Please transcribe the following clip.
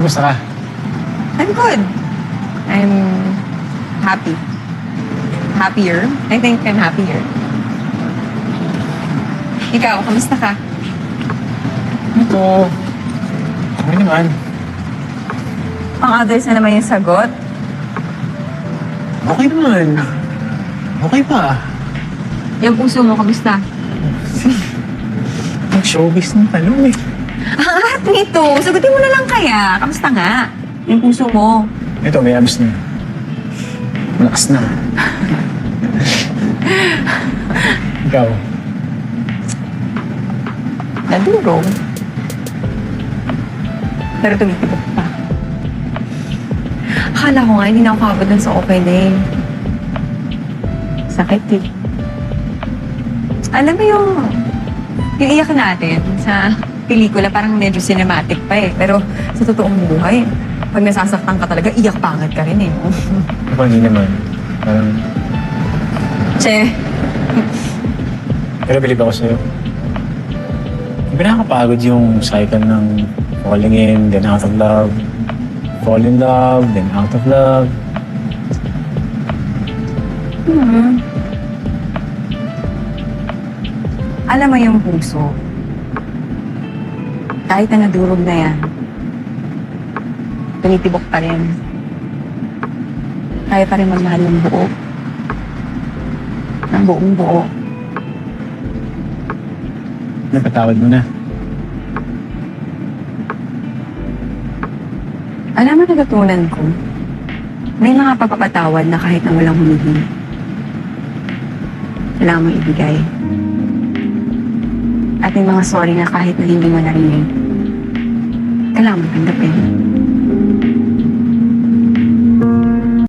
Kumusta ka? I'm good. I'm happy. Happier. I think I'm happier. Ikaw, kamusta ka? Ito. Okay naman. Pang others na naman yung sagot. Okay naman. Okay pa. Yung puso mo, kamusta? Ang showbiz ng tanong eh. Ang ahat nito. Sagutin mo na lang kaya. Kamusta nga? Yung puso mo. Ito, may abs na. Malakas na. Ikaw. Naduro. Pero tumitibok pa. Akala ko nga, hindi na ako kabod dun sa okay na eh. Sakit eh. Alam mo yung iyak natin sa pelikula, parang medyo cinematic pa eh. Pero sa totoong buhay, pag nasasaktan ka talaga, iyak pangit ka rin eh. Ako hindi naman. Parang, Che, pero bilib ako sa'yo. Hindi ba nakakapagod yung cycle ng falling in, then out of love, fall in love, then out of love. alam mo yung puso, kahit na nadurog na yan, tumitibok pa rin. Kaya pa rin magmahal ng buo. Ng buong buo. Napatawad mo na. Alam mo, natutunan ko, may mga pagpapatawad na kahit na walang humihingi. Kailangan mo ibigay. At may mga sorry na kahit na hindi mo narinig, kailangan mo tanggapin.